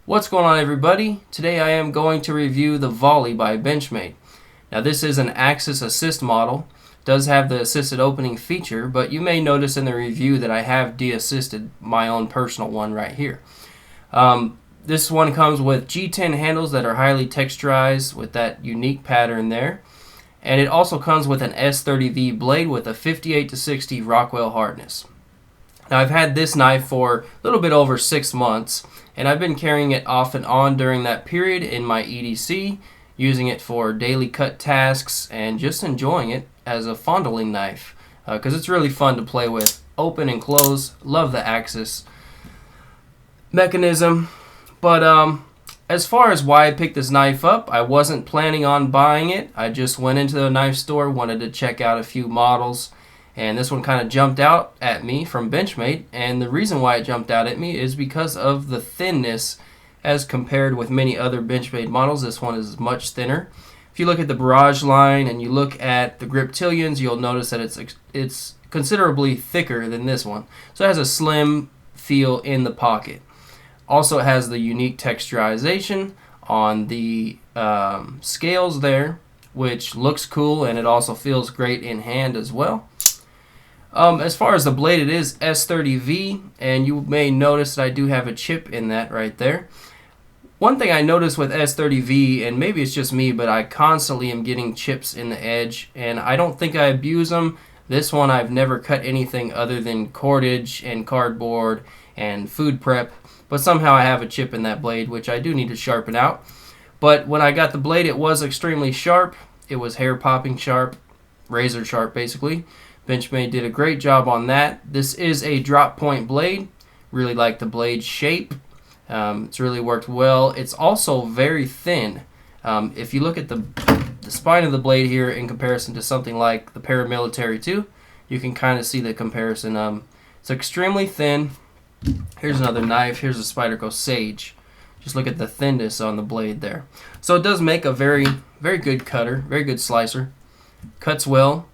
What's going on, everybody? Today I am going to review the Volli by Benchmade. Now this is an axis assist model. It does have the assisted opening feature, but you may notice in the review that I have de-assisted my own personal one right here. This one comes with G10 handles that are highly texturized with that unique pattern there. And it also comes with an S30V blade with a 58 to 60 Rockwell hardness. Now I've had this knife for a little bit over 6 months, and I've been carrying it off and on during that period in my EDC, using it for daily cut tasks and just enjoying it as a fondling knife because it's really fun to play with. Open and close, love the axis mechanism. But as far as why I picked this knife up, I wasn't planning on buying it. I just went into the knife store, wanted to check out a few models. And this one kind of jumped out at me from Benchmade, and the reason why it jumped out at me is because of the thinness as compared with many other Benchmade models. This one is much thinner. If you look at the Barrage line and you look at the Griptilians, you'll notice that it's considerably thicker than this one. So it has a slim feel in the pocket. Also, it has the unique texturization on the scales there, which looks cool, and it also feels great in hand as well. As far as the blade, it is S30V, and you may notice that I do have a chip in that right there. One thing I noticed with S30V, and maybe it's just me, but I constantly am getting chips in the edge, and I don't think I abuse them. This one I've never cut anything other than cordage and cardboard and food prep, but somehow I have a chip in that blade, which I do need to sharpen out. But when I got the blade, it was extremely sharp. It was hair-popping sharp, razor sharp basically. Benchmade did a great job on that. This is a drop point blade. Really like the blade shape. It's really worked well. It's also very thin. If you look at the spine of the blade here in comparison to something like the Paramilitary 2, you can kind of see the comparison. It's extremely thin. Here's another knife. Here's a Spyderco Sage. Just look at the thinness on the blade there. So it does make a very, very good cutter, very good slicer. Cuts well.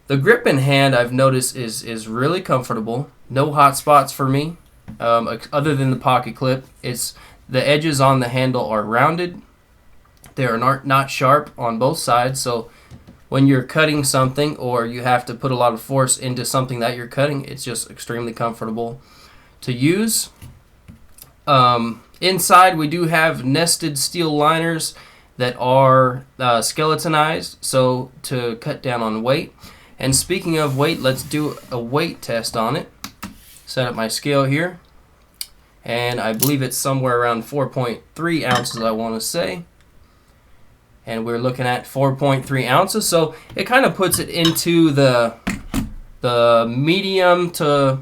The grip in hand, I've noticed, is really comfortable. No hot spots for me, other than the pocket clip. The edges on the handle are rounded. They are not sharp on both sides, so when you're cutting something or you have to put a lot of force into something that you're cutting, it's just extremely comfortable to use. Inside, we do have nested steel liners that are skeletonized, so to cut down on weight. And speaking of weight, let's do a weight test on it. Set up my scale here, and I believe it's somewhere around 4.3 ounces, I want to say. And we're looking at 4.3 ounces, so it kind of puts it into the medium to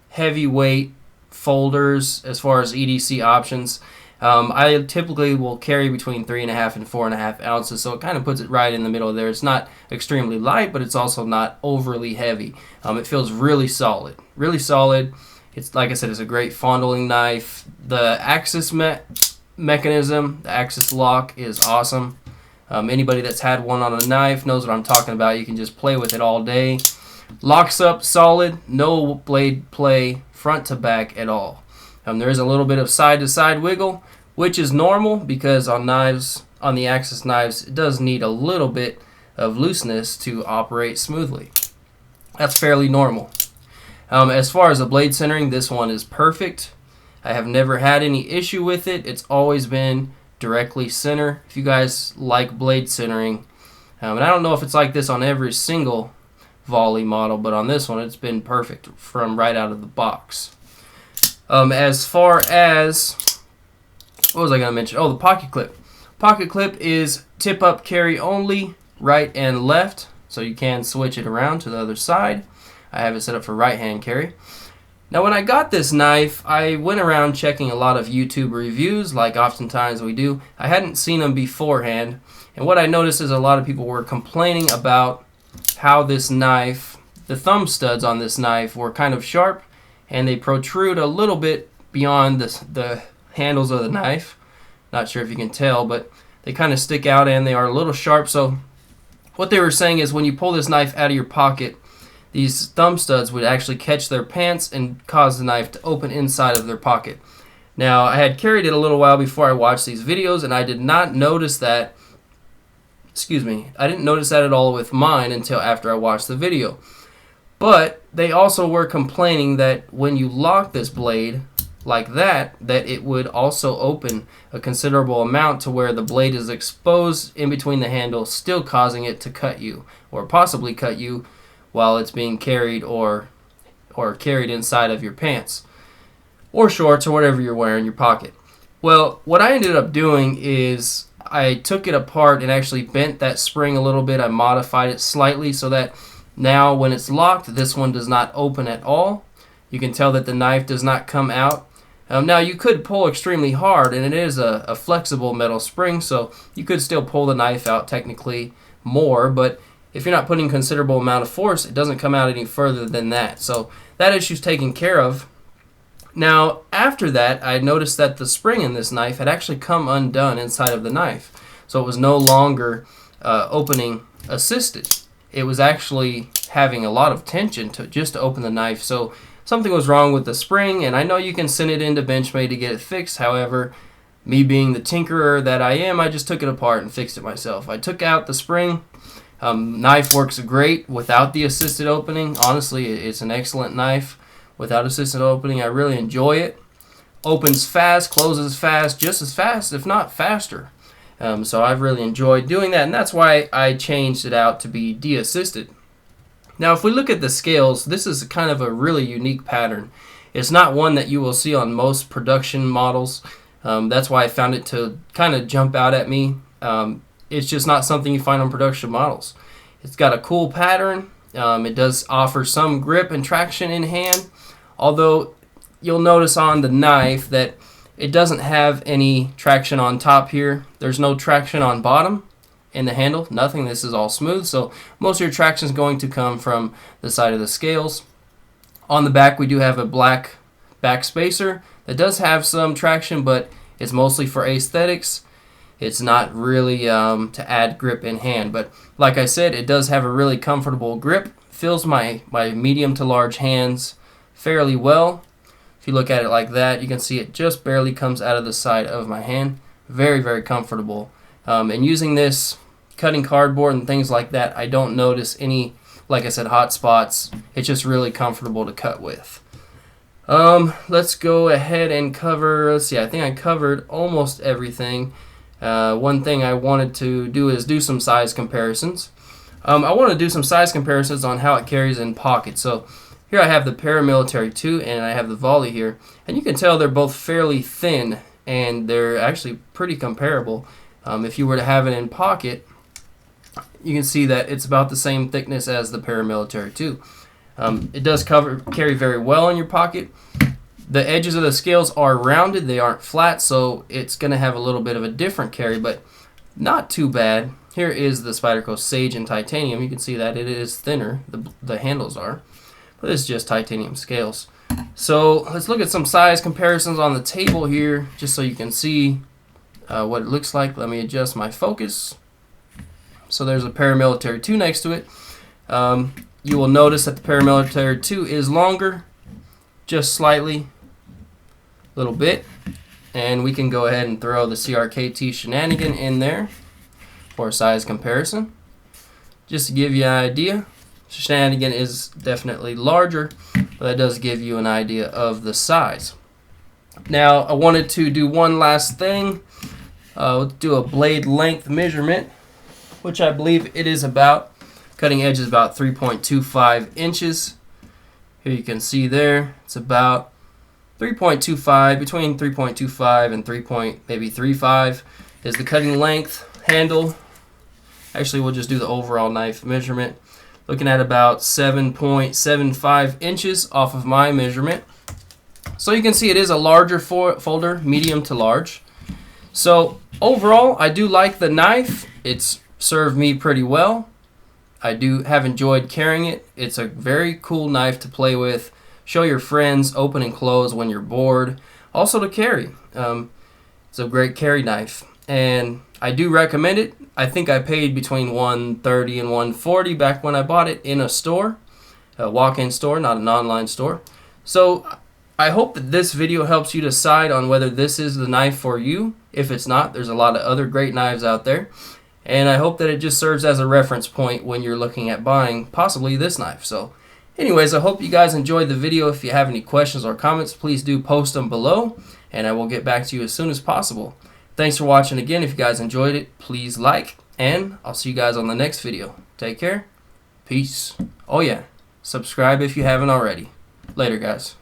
heavyweight folders as far as EDC options. I typically will carry between 3.5 and 4.5 ounces, so it kind of puts it right in the middle there. It's not extremely light, but it's also not overly heavy. It feels really solid. Really solid. It's, like I said, it's a great fondling knife. The axis mechanism, the axis lock, is awesome. Anybody that's had one on a knife knows what I'm talking about. You can just play with it all day. Locks up solid. No blade play front to back at all. There is a little bit of side-to-side wiggle, which is normal because on the axis knives, it does need a little bit of looseness to operate smoothly. That's fairly normal. As far as the blade centering, this one is perfect. I have never had any issue with it. It's always been directly center. If you guys like blade centering, and I don't know if it's like this on every single Volli model, but on this one, it's been perfect from right out of the box. As far as, what was I going to mention? Oh, the pocket clip. Pocket clip is tip up carry only, right and left, so you can switch it around to the other side. I have it set up for right hand carry. Now when I got this knife, I went around checking a lot of YouTube reviews, like oftentimes we do. I hadn't seen them beforehand, and what I noticed is a lot of people were complaining about how this knife, the thumb studs on this knife were kind of sharp, and they protrude a little bit beyond the handles of the knife. Not sure if you can tell, but they kind of stick out and they are a little sharp. So what they were saying is when you pull this knife out of your pocket, these thumb studs would actually catch their pants and cause the knife to open inside of their pocket. Now, I had carried it a little while before I watched these videos, and I did not notice that, I didn't notice that at all with mine until after I watched the video. But they also were complaining that when you lock this blade like that it would also open a considerable amount to where the blade is exposed in between the handle, still causing it to cut you, or possibly cut you while it's being carried or carried inside of your pants or shorts or whatever you're wearing in your pocket. Well, what I ended up doing is I took it apart and actually bent that spring a little bit. I modified it slightly so that now when it's locked, this one does not open at all. You can tell that the knife does not come out. Now you could pull extremely hard, and it is a flexible metal spring, so you could still pull the knife out technically more, but if you're not putting considerable amount of force, it doesn't come out any further than that. So that issue's taken care of. Now after that, I noticed that the spring in this knife had actually come undone inside of the knife, so it was no longer opening assisted. It was actually having a lot of tension to open the knife. So something was wrong with the spring, and I know you can send it into Benchmade to get it fixed. However, me being the tinkerer that I am, I just took it apart and fixed it myself. I took out the spring. Knife works great without the assisted opening. Honestly, it's an excellent knife without assisted opening. I really enjoy it. Opens fast, closes fast, just as fast, if not faster. So I've really enjoyed doing that, and that's why I changed it out to be de-assisted. Now, if we look at the scales, this is kind of a really unique pattern. It's not one that you will see on most production models. That's why I found it to kind of jump out at me. It's just not something you find on production models. It's got a cool pattern. It does offer some grip and traction in hand, although you'll notice on the knife that it doesn't have any traction on top here. There's no traction on bottom in the handle, nothing. This is all smooth, so most of your traction is going to come from the side of the scales. On the back, we do have a black back spacer that does have some traction, but it's mostly for aesthetics. It's not really to add grip in hand, but like I said, it does have a really comfortable grip. Fills my medium to large hands fairly well. If you look at it like that, you can see it just barely comes out of the side of my hand. Very, very comfortable. And using this, cutting cardboard and things like that, I don't notice any, like I said, hot spots. It's just really comfortable to cut with. Let's go ahead and cover, let's see, I think I covered almost everything. One thing I wanted to do is do some size comparisons. I want to do some size comparisons on how it carries in pocket. So here I have the Paramilitary 2 and I have the Volli here, and you can tell they're both fairly thin and they're actually pretty comparable. If you were to have it in pocket, you can see that it's about the same thickness as the Paramilitary 2. It does carry very well in your pocket. The edges of the scales are rounded, they aren't flat, so it's going to have a little bit of a different carry, but not too bad. Here is the Spyderco Sage in titanium. You can see that it is thinner, the handles are, but it's just titanium scales. So let's look at some size comparisons on the table here, just so you can see what it looks like. Let me adjust my focus. So there's a Paramilitary 2 next to it. You will notice that the Paramilitary 2 is longer, just slightly, a little bit. And we can go ahead and throw the CRKT Shenanigan in there for a size comparison. Just to give you an idea, Shenanigan is definitely larger, but that does give you an idea of the size. Now, I wanted to do one last thing. Let's do a blade length measurement, which I believe it is about. Cutting edge is about 3.25 inches. Here you can see there, it's about 3.25, between 3.25 and 3.35 is the cutting length. Handle, actually we'll just do the overall knife measurement. Looking at about 7.75 inches off of my measurement. So you can see it is a larger folder, medium to large. So overall, I do like the knife. It's served me pretty well. I have enjoyed carrying it. It's a very cool knife to play with, show your friends, open and close when you're bored. Also to carry. It's a great carry knife, and I do recommend it. I think I paid between $130 and $140 back when I bought it in a store, a walk-in store, not an online store. So I hope that this video helps you decide on whether this is the knife for you. If it's not, there's a lot of other great knives out there. And I hope that it just serves as a reference point when you're looking at buying possibly this knife. So anyways, I hope you guys enjoyed the video. If you have any questions or comments, please do post them below, and I will get back to you as soon as possible. Thanks for watching again. If you guys enjoyed it, please like, and I'll see you guys on the next video. Take care. Peace. Oh yeah, subscribe if you haven't already. Later, guys.